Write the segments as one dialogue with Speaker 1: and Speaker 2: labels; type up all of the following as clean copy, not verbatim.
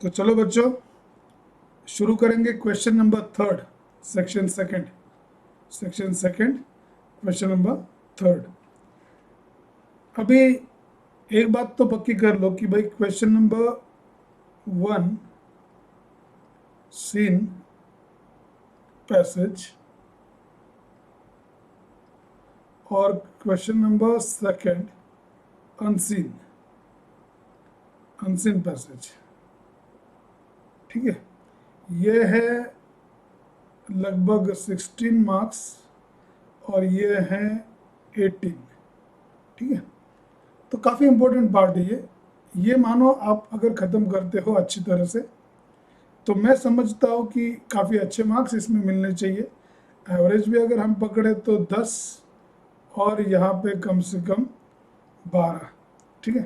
Speaker 1: तो चलो बच्चों शुरू करेंगे question number third, section second question number third. अभी एक बात तो पक्की कर लो कि भाई question number one seen passage और question number second unseen passage, ठीक है। ये है लगभग 16 मार्क्स और ये है 18, ठीक है। तो काफ़ी इम्पोर्टेंट पार्ट है ये मानो आप अगर ख़त्म करते हो अच्छी तरह से तो मैं समझता हूँ कि काफ़ी अच्छे मार्क्स इसमें मिलने चाहिए। एवरेज भी अगर हम पकड़े तो 10 और यहाँ पे कम से कम 12, ठीक है।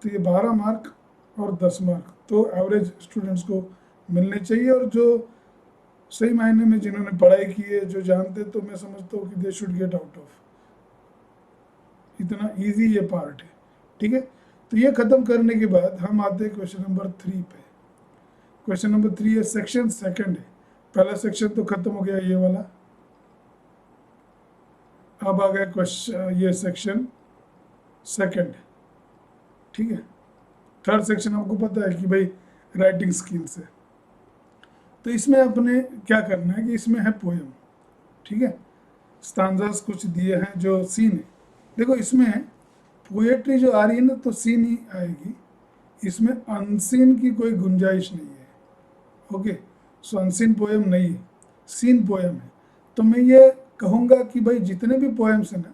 Speaker 1: तो ये 12 मार्क और 10 मार्क तो एवरेज स्टूडेंट्स को मिलने चाहिए, और जो सही मायने में जिन्होंने पढ़ाई की है, जो जानते, तो मैं समझता हूँ कि they should get out of. इतना इजी ये पार्ट है, ठीक है। तो ये ख़त्म करने के बाद हम आते हैं क्वेश्चन नंबर 3 पे। क्वेश्चन नंबर 3 है सेक्शन सेकंड है। पहला सेक्शन तो ख़त्म हो गया ये वाला, अब आ गया क्वेश्चन ये सेक्शन सेकंड, ठीक है। थर्ड सेक्शन आपको पता है कि भाई राइटिंग स्किल्स है। तो इसमें अपने क्या करना है कि इसमें है पोएम, ठीक है। स्टांजास कुछ दिए हैं जो सीन है। देखो इसमें पोएट्री जो आ रही है ना तो सीन ही आएगी, इसमें अनसीन की कोई गुंजाइश नहीं है। ओके, सो अनसीन पोएम नहीं है, सीन पोएम है। तो मैं ये कहूँगा कि भाई जितने भी पोएम्स हैं ना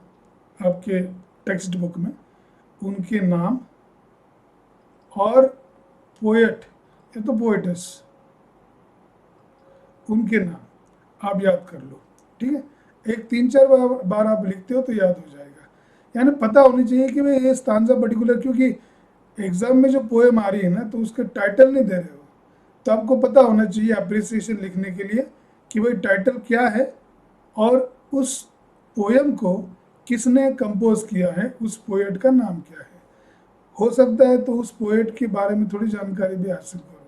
Speaker 1: आपके टेक्स्ट बुक में, उनके नाम और पोएट या तो पोएटेस, उनके नाम आप याद कर लो, ठीक है। एक 3-4 बार आप लिखते हो तो याद हो जाएगा, यानी पता होनी चाहिए कि भाई ये स्टांजा पर्टिकुलर, क्योंकि एग्जाम में जो पोएम आ रही है ना तो उसके टाइटल नहीं दे रहे हो, तो आपको पता होना चाहिए अप्रिसिएशन लिखने के लिए कि भाई टाइटल क्या है और उस पोएम को किसने कंपोज किया है, उस पोएट का नाम क्या है। हो सकता है तो उस पोएट के बारे में थोड़ी जानकारी भी हासिल करो,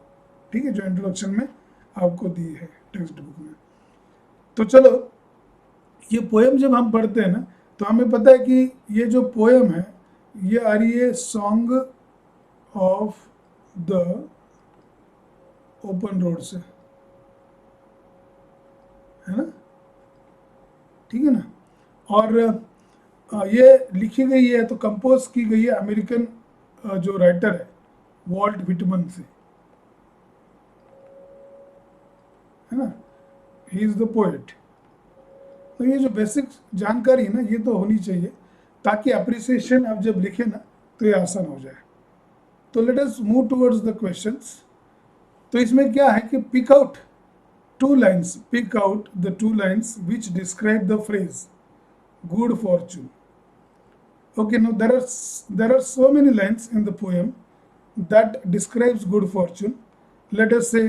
Speaker 1: ठीक है, जो इंट्रोडक्शन में आपको दी है टेक्स्ट बुक में। तो चलो ये पोएम जब हम पढ़ते हैं ना तो हमें पता है कि ये जो पोएम है ये आ रही है song of the open road से, है ना, ठीक है ना। और ये लिखी गई है तो कंपोज की गई है अमेरिकन जो राइटर है वॉल्ट विटमन से, है ना, ही इज़ द पोएट। तो ये जो बेसिक जानकारी है ना ये तो होनी चाहिए ताकि अप्रिसिएशन आप जब लिखे ना तो ये आसान हो जाए। तो let us move towards the questions. तो इसमें क्या है कि pick out the two lines which describe the phrase good fortune. Okay, now there are so many lines in the poem that describes good fortune. Let us say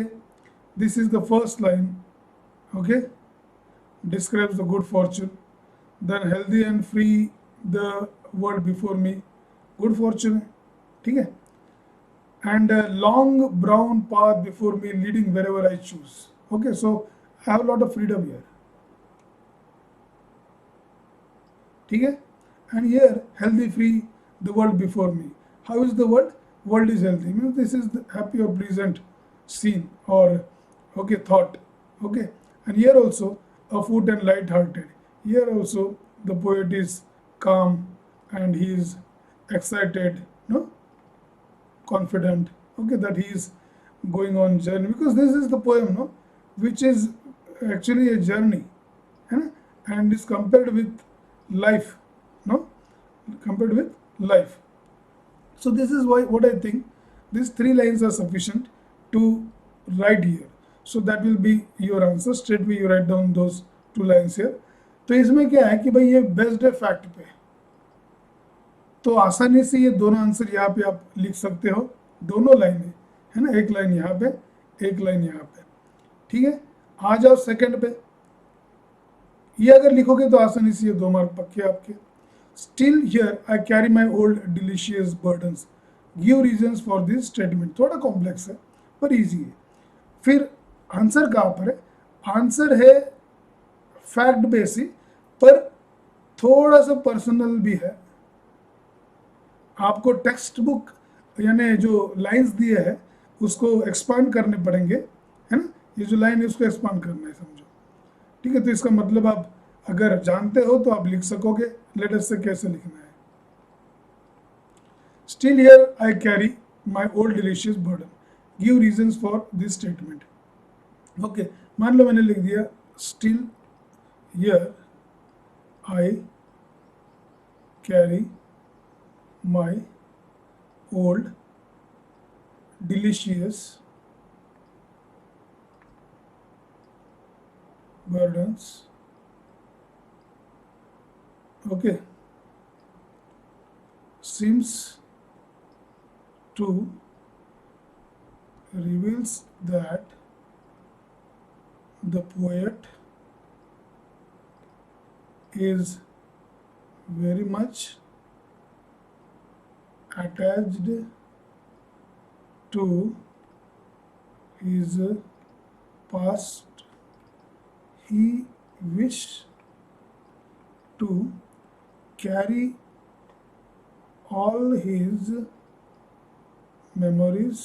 Speaker 1: this is the first line, okay, describes the good fortune. Then healthy and free the world before me, good fortune, ठीक है। And a long brown path before me leading wherever I choose. Okay, so I have a lot of freedom here, ठीक है। And here healthy free the world before me. How is the world? World is healthy, means this is the happy or pleasant scene or okay thought, okay. And here also afoot and light hearted. Here also the poet is calm and he is excited, no, confident, okay, that he is going on journey, because this is the poem, no, which is actually a journey, and is compared with life, no, compared with life. So this is why what I think these 3 lines are sufficient to write here. So that will be your answer. Straight away you write down those 2 lines here. तो इसमें क्या है कि भाई ये based है fact पे, तो आसानी से ये दोनों आंसर यहाँ पे आप लिख सकते हो, दोनों लाइनें, है ना, एक लाइन यहाँ पे एक लाइन यहाँ पे, ठीक है। आ जाओ सेकंड पे, ये अगर लिखोगे तो आसानी से ये 2 मार्क पक्के आपके। Still here I carry my old delicious burdens. Give reasons for this statement. थोड़ा कॉम्प्लेक्स है, पर इजी है। फिर आंसर कहाँ पर है? आंसर है फैक्ट बेसिस, पर थोड़ा सा पर्सनल भी है। आपको टेक्स्ट बुक यानी जो लाइंस दिए हैं उसको एक्सपांड करने पड़ेंगे, है ना। ये जो लाइन है उसको एक्सपांड करना है, समझो। ठीक है, तो इसका मतलब आप अगर जानते हो तो आप लिख सकोगे। लेट अस से कैसे लिखना है। Still here I carry my old delicious burden, give reasons for this statement. Okay, मान लो मैंने लिख दिया still here I carry my old delicious burdens. Okay, seems to reveals that the poet is very much attached to his past. He wished to carry all his memories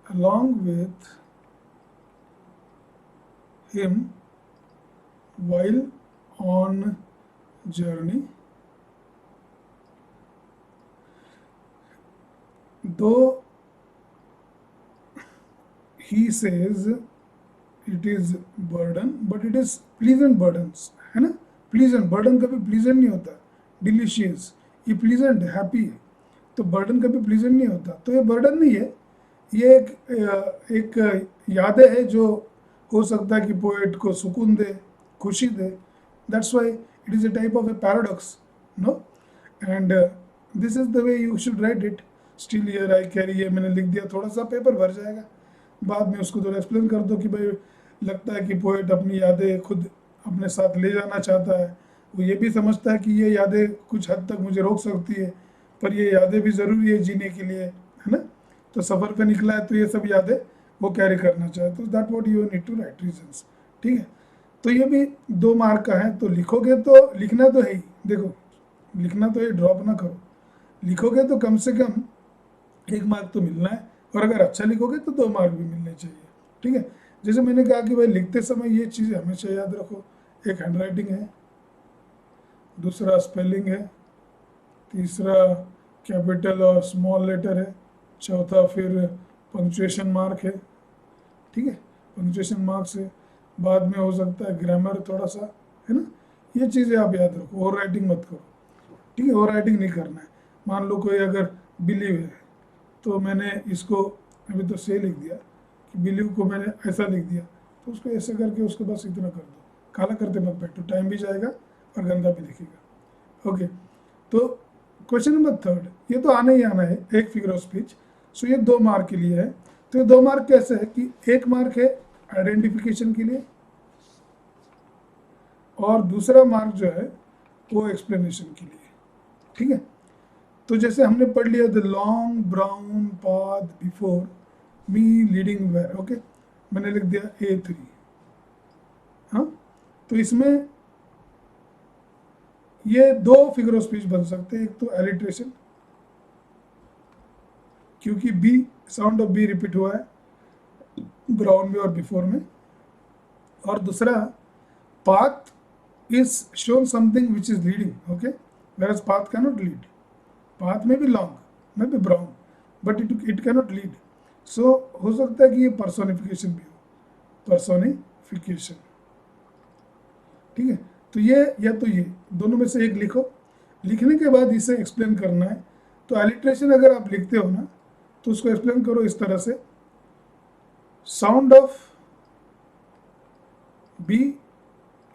Speaker 1: along with him while on journey. Though he says it is burden, but it is pleasant burdens, है ना। Pleasant burden कभी pleasant नहीं होता। Delicious ये pleasant है, happy है, तो burden कभी प्लीजेंट नहीं होता। तो ये बर्डन नहीं है, ये एक यादें है जो हो सकता है कि पोएट को सुकून दे, खुशी दे। That's why it is a type of a paradox, no. And this is the way you should write it. Still here I carry, ये मैंने लिख दिया, थोड़ा सा पेपर भर जाएगा, बाद में उसको थोड़ा एक्सप्लेन कर दो कि भाई लगता है कि पोएट अपनी यादें खुद अपने साथ ले जाना चाहता है। वो ये भी समझता है कि ये यादें कुछ हद तक मुझे रोक सकती है, पर ये यादें भी ज़रूरी है जीने के लिए, है ना। तो सफ़र पे निकला है तो ये सब यादें वो कैरी करना चाहता है। तो that what you need to write reasons. ठीक है, तो ये भी 2 मार्क का है। तो लिखोगे तो लिखना तो है ही, देखो लिखना तो ये ड्रॉप ना करो। लिखोगे तो कम से कम 1 मार्क तो मिलना है, और अगर अच्छा लिखोगे तो 2 मार्क भी मिलने चाहिए। ठीक है, जैसे मैंने कहा कि भाई लिखते समय ये चीज़ हमेशा याद रखो। एक हैंड राइटिंग है, दूसरा स्पेलिंग है, तीसरा कैपिटल और स्मॉल लेटर है, चौथा फिर पंक्चुएशन मार्क है। ठीक है, पंक्चुएशन मार्क से बाद में हो सकता है ग्रामर थोड़ा सा, है ना। ये चीज़ें आप याद रखो, ओवर राइटिंग मत करो। ठीक है, ओवर राइटिंग नहीं करना है। मान लो कोई अगर बिलीव है तो मैंने इसको अभी तो से लिख दिया कि बिलीव को मैंने ऐसा लिख दिया, तो उसको ऐसे करके उसके बस इतना कर दो, काला करते मत बैठो, टाइम भी जाएगा और गंदा भी दिखेगा। ओके, तो क्वेश्चन नंबर 3, ये तो आना ही आना है, एक फिगर ऑफ स्पीच। सो ये 2 मार्क के लिए है। तो ये 2 मार्क कैसे है कि 1 मार्क है आइडेंटिफिकेशन के लिए, और दूसरा मार्क जो है वो एक्सप्लेनेशन के लिए। ठीक है, तो जैसे हमने पढ़ लिया the long brown path before me leading where. Okay, मैंने लिख दिया A3। हाँ, तो इसमें ये 2 फिगर ऑफ स्पीच बन सकते हैं। एक तो एलिट्रेशन, क्योंकि B sound of B repeat हुआ है ब्राउन में और बिफोर में, और दूसरा path is shown something which is leading. Okay, where path cannot lead, path में भी लॉन्ग में भी brown, but it cannot lead. So हो सकता है कि ये पर्सोनिफिकेशन भी हो, पर्सोनिफिकेशन। ठीक है, तो ये या तो ये दोनों में से एक लिखो, लिखने के बाद इसे एक्सप्लेन करना है। तो एलिट्रेशन अगर आप लिखते हो ना तो उसको एक्सप्लेन करो इस तरह से, sound of b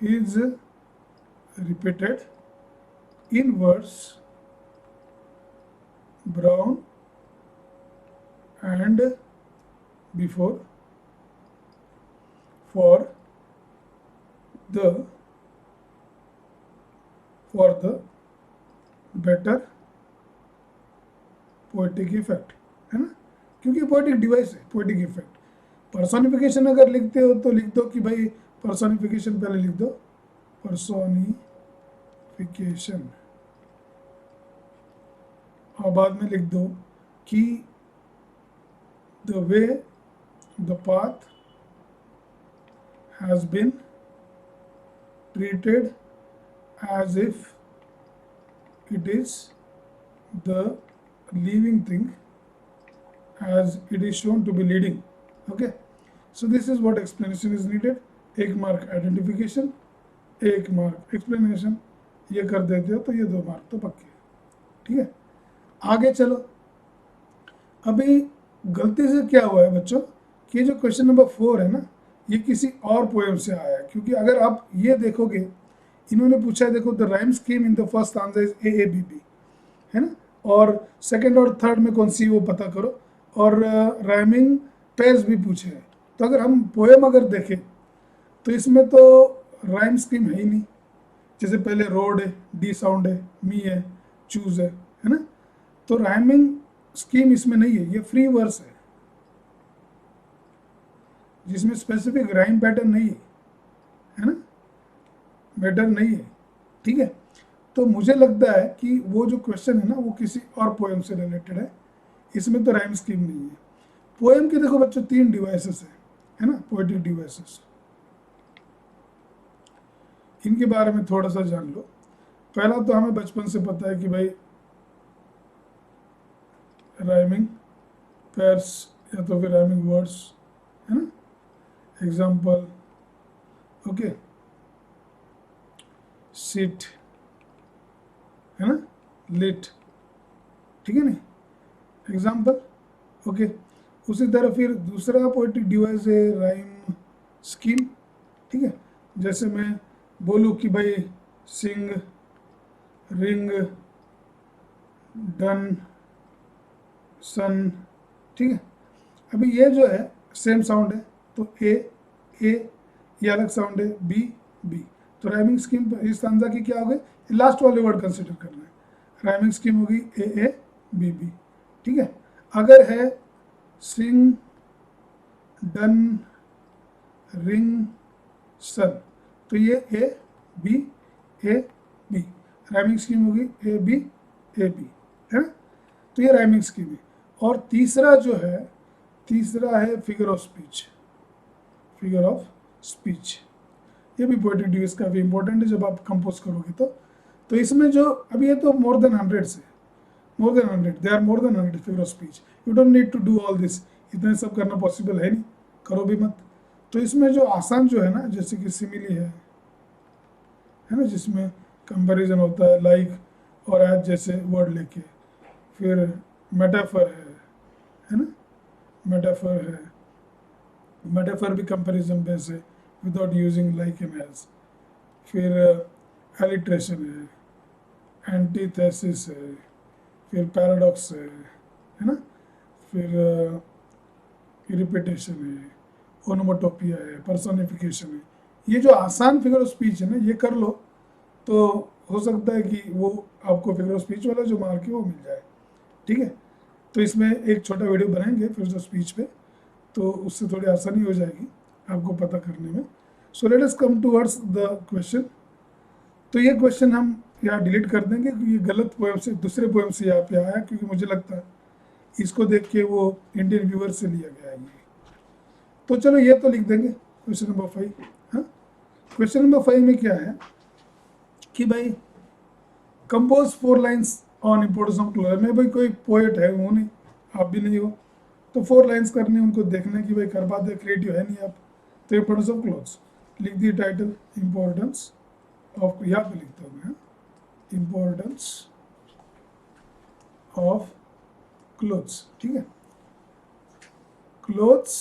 Speaker 1: is repeated in words brown and before for the better poetic effect, है ना। क्योंकि पोएटिक डिवाइस है, पोएटिक इफेक्ट। पर्सोनिफिकेशन अगर लिखते हो तो लिख दो कि भाई पर्सोनिफिकेशन पहले लिख दो, पर्सोनिफिकेशन, और बाद में लिख दो कि the way the path has been treated as if it is the living thing as it is shown to be leading. Okay, so this is what explanation is needed. एक मार्क आइडेंटिफिकेशन, एक mark explanation, ये कर देते हो तो ये 2 mark तो पक्के। ठीक है, आगे चलो। अभी गलती से क्या हुआ है बच्चों कि जो क्वेश्चन नंबर 4 है ना, ये किसी और पोएम से आया है, क्योंकि अगर आप ये देखोगे, इन्होंने पूछा है, देखो the rhyme scheme in the first answer is a b b, है ना, और सेकंड और थर्ड में कौन सी वो पता करो, और राइमिंग पेयर्स भी पूछे हैं। तो अगर हम पोएम अगर देखें तो इसमें तो राइम स्कीम है ही नहीं, जैसे पहले रोड है, डी साउंड है, मी है, चूज है ना, तो राइमिंग स्कीम इसमें नहीं है, ये फ्री वर्स है जिसमें स्पेसिफिक राइम पैटर्न नहीं है ना, मैटर नहीं है। ठीक है, तो मुझे लगता है कि वो जो क्वेश्चन है ना वो किसी और पोएम से रिलेटेड है, इसमें तो राइम स्कीम नहीं है। पोएम के देखो बच्चों 3 डिवाइसेस है ना, पोएटिक डिवाइसेस, इनके बारे में थोड़ा सा जान लो। पहला तो हमें बचपन से पता है कि भाई राइमिंग पेयर्स या तो फिर राइमिंग वर्ड्स, है ना, एग्जाम्पल, ओके, सिट, है ना, लिट, ठीक है नहीं, एग्जाम्पल, ओके। उसी तरह फिर दूसरा पोएटिक डिवाइस है राइम स्कीम। ठीक है, जैसे मैं बोलूँ कि भाई सिंग, रिंग, डन, सन, ठीक है, अभी ये जो है सेम साउंड है, तो ए, ये अलग साउंड है, बी, बी, तो राइमिंग स्कीम इस स्टैंजा की क्या हो गई, लास्ट वाले वर्ड कंसिडर करना है, राइमिंग स्कीम होगी ए बी बी। ठीक है, अगर है सिंग, डन, रिंग, सन, तो ये ए बी, राइमिंग स्कीम होगी ए बी, है ना, तो ये राइमिंग स्कीम है। और तीसरा जो है, तीसरा है figure of speech, figure of speech, ये भी पोएटिक डिवाइस काफ़ी इंपॉर्टेंट है जब आप कंपोज करोगे तो इसमें जो अभी ये तो मोर देन 100 से, more than 100, they are more than 100 figure of speech, you don't need to do all this, इतने सब करना पॉसिबल है नहीं, करो भी मत। तो इसमें जो आसान जो है ना, जैसे कि सिमिली है ना, जिसमें कंपैरिजन होता है लाइक और एज जैसे वर्ड लेके, फिर मेटाफर है ना, मेटाफर है, मेटाफर भी कंपैरिजन बेस है without using like and as, फिर एलिट्रेशन है, एंटीथेसिस है, फिर पैराडॉक्स है ना, फिर रिपीटेशन है, ओनोमोटोपिया है, पर्सोनिफिकेशन है। ये जो आसान फिगर ऑफ स्पीच है ना, ये कर लो तो हो सकता है कि वो आपको फिगर ऑफ स्पीच वाला जो मार्क है वो मिल जाए। ठीक है, तो इसमें एक छोटा वीडियो बनाएंगे फिगर ऑफ स्पीच पे, तो उससे थोड़ी आसानी हो जाएगी आपको पता करने में। सो let us come towards the question. तो ये क्वेश्चन हम यहाँ डिलीट कर देंगे क्योंकि ये गलत पोएम से, दूसरे पोएम से यहाँ पे आया, क्योंकि मुझे लगता है इसको देख के वो इंडियन व्यूअर से लिया गया है ये। तो चलो ये तो लिख देंगे क्वेश्चन नंबर 5। हाँ, क्वेश्चन नंबर 5 में क्या है कि भाई compose 4 lines on importance of close. मैं भाई कोई पोएट है हूँ नहीं, आप भी नहीं हो, तो 4 लाइन्स करनी, उनको देखना कि भाई कर पाते, क्रिएटिव है नहीं आप, तो इम्पोर्टेंस ऑफ क्लोथ्स लिख दी टाइटल, इम्पोर्टेंस ऑफ, यहाँ पे लिखता हूँ मैं, इम्पोर्टेंस ऑफ क्लोथ्स। ठीक है, clothes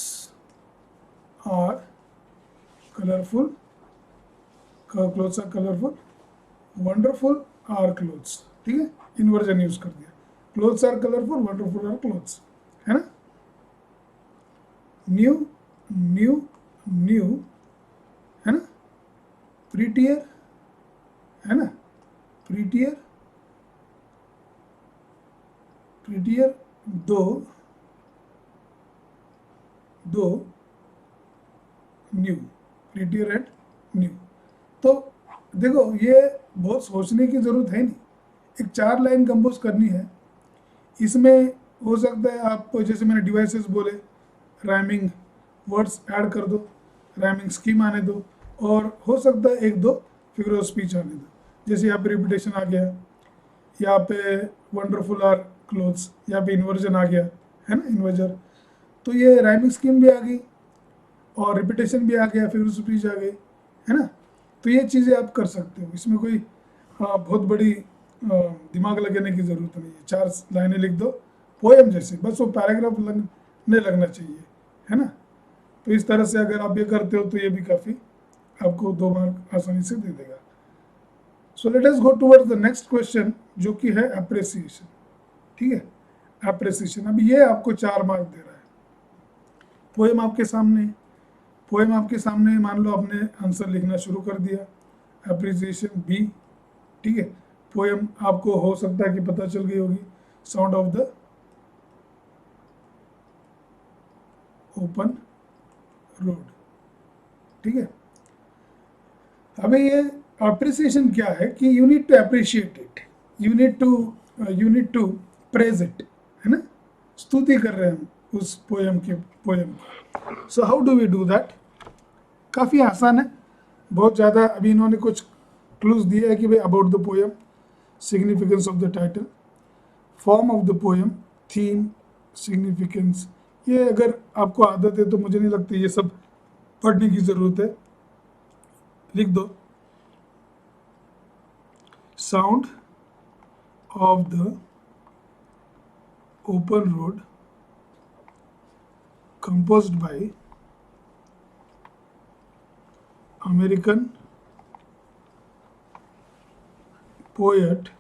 Speaker 1: are colourful, clothes are colourful, wonderful are clothes. ठीक है, इन्वर्जन यूज कर दिया, clothes are colourful, wonderful are clothes, है ना। न्यू, न्यू, न्यू, है ना, प्रीटियर, है ना, प्रीटियर, प्रीटियर, दो दो न्यू, प्रीटियर एंड न्यू। तो देखो ये बहुत सोचने की ज़रूरत है नहीं, एक 4 लाइन कंपोज करनी है। इसमें हो सकता है आप जैसे मैंने डिवाइसेस बोले, राइमिंग वर्ड्स ऐड कर दो, राइमिंग स्कीम आने दो, और हो सकता है एक दो फिगर ऑफ स्पीच आने दो। जैसे यहाँ पे रिपीटेशन आ गया, यहाँ पे वंडरफुल आर क्लोथ्स, यहाँ पे इन्वर्जन आ गया है ना, इन्वर्जर। तो ये राइमिंग स्कीम भी आ गई और रिपीटेशन भी आ गया, फिगर ऑफ स्पीच आ गई, है ना। तो ये चीज़ें आप कर सकते हो, इसमें कोई बहुत बड़ी दिमाग लगाने की ज़रूरत नहीं है। 4 लाइनें लिख दो पोएम जैसे, बस वो पैराग्राफ लगने लगना चाहिए, है ना। तो इस तरह से अगर आप ये करते हो तो ये भी काफ़ी आपको 2 मार्क आसानी से दे देगा। सो let us go towards the next question, जो कि है अप्रिसिएशन। ठीक है, अप्रिसिएशन। अभी ये आपको 4 मार्क दे रहा है। पोएम आपके सामने, पोएम आपके सामने, मान लो आपने आंसर लिखना शुरू कर दिया, अप्रिसिएशन बी। ठीक है, पोएम आपको हो सकता है कि पता चल गई होगी, sound of the open road. ठीक है, अभी ये अप्रिसिएशन क्या है कि you need to appreciate it, you need to praise it, है ना। स्तुति कर रहे हैं हम उस पोएम की। So how do we do that? काफ़ी आसान है, बहुत ज़्यादा। अभी इन्होंने कुछ क्लूज दिया है कि भाई about the poem, significance of the title, form of the poem, theme, significance. ये अगर आपको आदत है तो मुझे नहीं लगती ये सब पढ़ने की ज़रूरत है। लिख दो, sound of the open road composed by American poet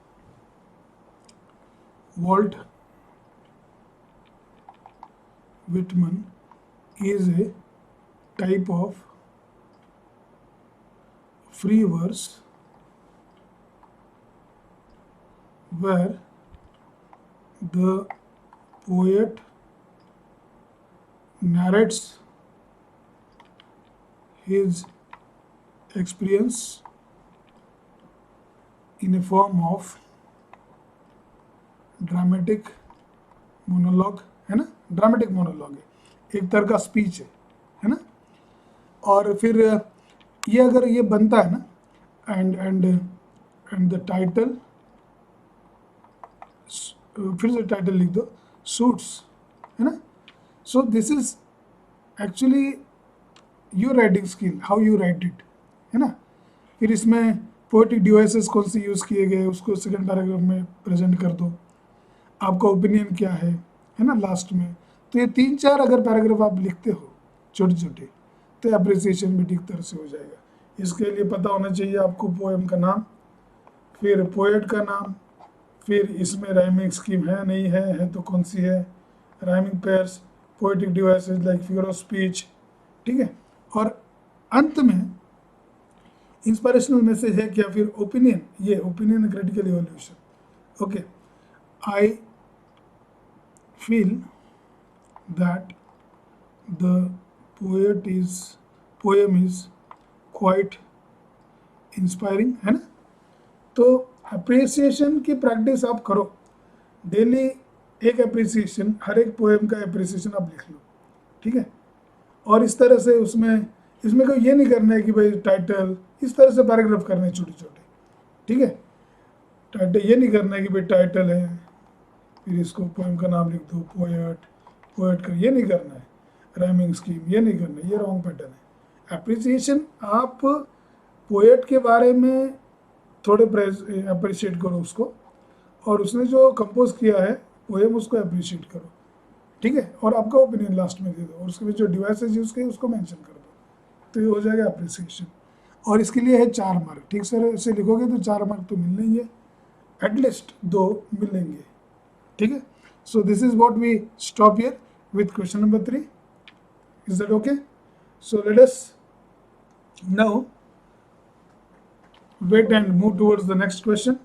Speaker 1: Walt Whitman is a type of free verse where the poet narrates his experience in a form of dramatic monologue, है ना। ड्रामेटिक मोनोलॉग है, एक तरह का speech है ना। और फिर ये अगर ये बनता है ना, एंड द टाइटल, फिर से टाइटल लिख दो, सूट्स, है ना। सो this is actually your writing skill, how you right it, है ना। फिर इसमें पोएटिक डिवाइसेस कौन से यूज़ किए गए उसको सेकंड पैराग्राफ में प्रेजेंट कर दो, आपका ओपिनियन क्या है ना, लास्ट में। तो ये 3-4 अगर पैराग्राफ आप लिखते हो छोटे छोटे, तो अप्रिसिएशन भी ठीक तरह से हो जाएगा। इसके लिए पता होना चाहिए आपको पोएम का नाम, फिर पोएट का नाम, फिर इसमें राइमिंग स्कीम है नहीं है तो कौन सी है, rhyming pairs, poetic devices like figure of speech. ठीक है, और अंत में इंस्पिरेशनल मैसेज है क्या, फिर ओपिनियन, ये opinion critical evolution. Okay, I feel that the poem is quite inspiring, है ना। तो अप्रिसिएशन की प्रैक्टिस आप करो डेली, एक अप्रिसिएशन, हर एक पोएम का अप्रिसिएशन आप लिख लो। ठीक है, और इस तरह से इसमें कोई ये नहीं करना है कि भाई टाइटल, इस तरह से पैराग्राफ करने हैं छोटे छोटे। ठीक है, टाइटल ये नहीं करना है कि भाई टाइटल है फिर इसको पोएम का नाम लिख दो, पोएट का, ये नहीं करना है। राइमिंग स्कीम ये नहीं करना है, ये रॉन्ग पैटर्न है। अप्रिसिएशन आप पोएट के बारे में थोड़े अप्रिशिएट करो उसको, और उसने जो कंपोज किया है पोएम उसको अप्रिशिएट करो। ठीक है, और आपका ओपिनियन लास्ट में दे दो, और उसके बीच जो डिवाइसेस यूज़ किए उसको मेंशन कर दो, तो ये हो जाएगा अप्रिसिएशन। और इसके लिए है 4 मार्क। ठीक से लिखोगे तो 4 मार्क तो मिलने ही है, एटलीस्ट 2 मिलेंगे। ठीक है, so this is what we stop here with question number 3। Is that okay? So let us now wait and move towards the next question.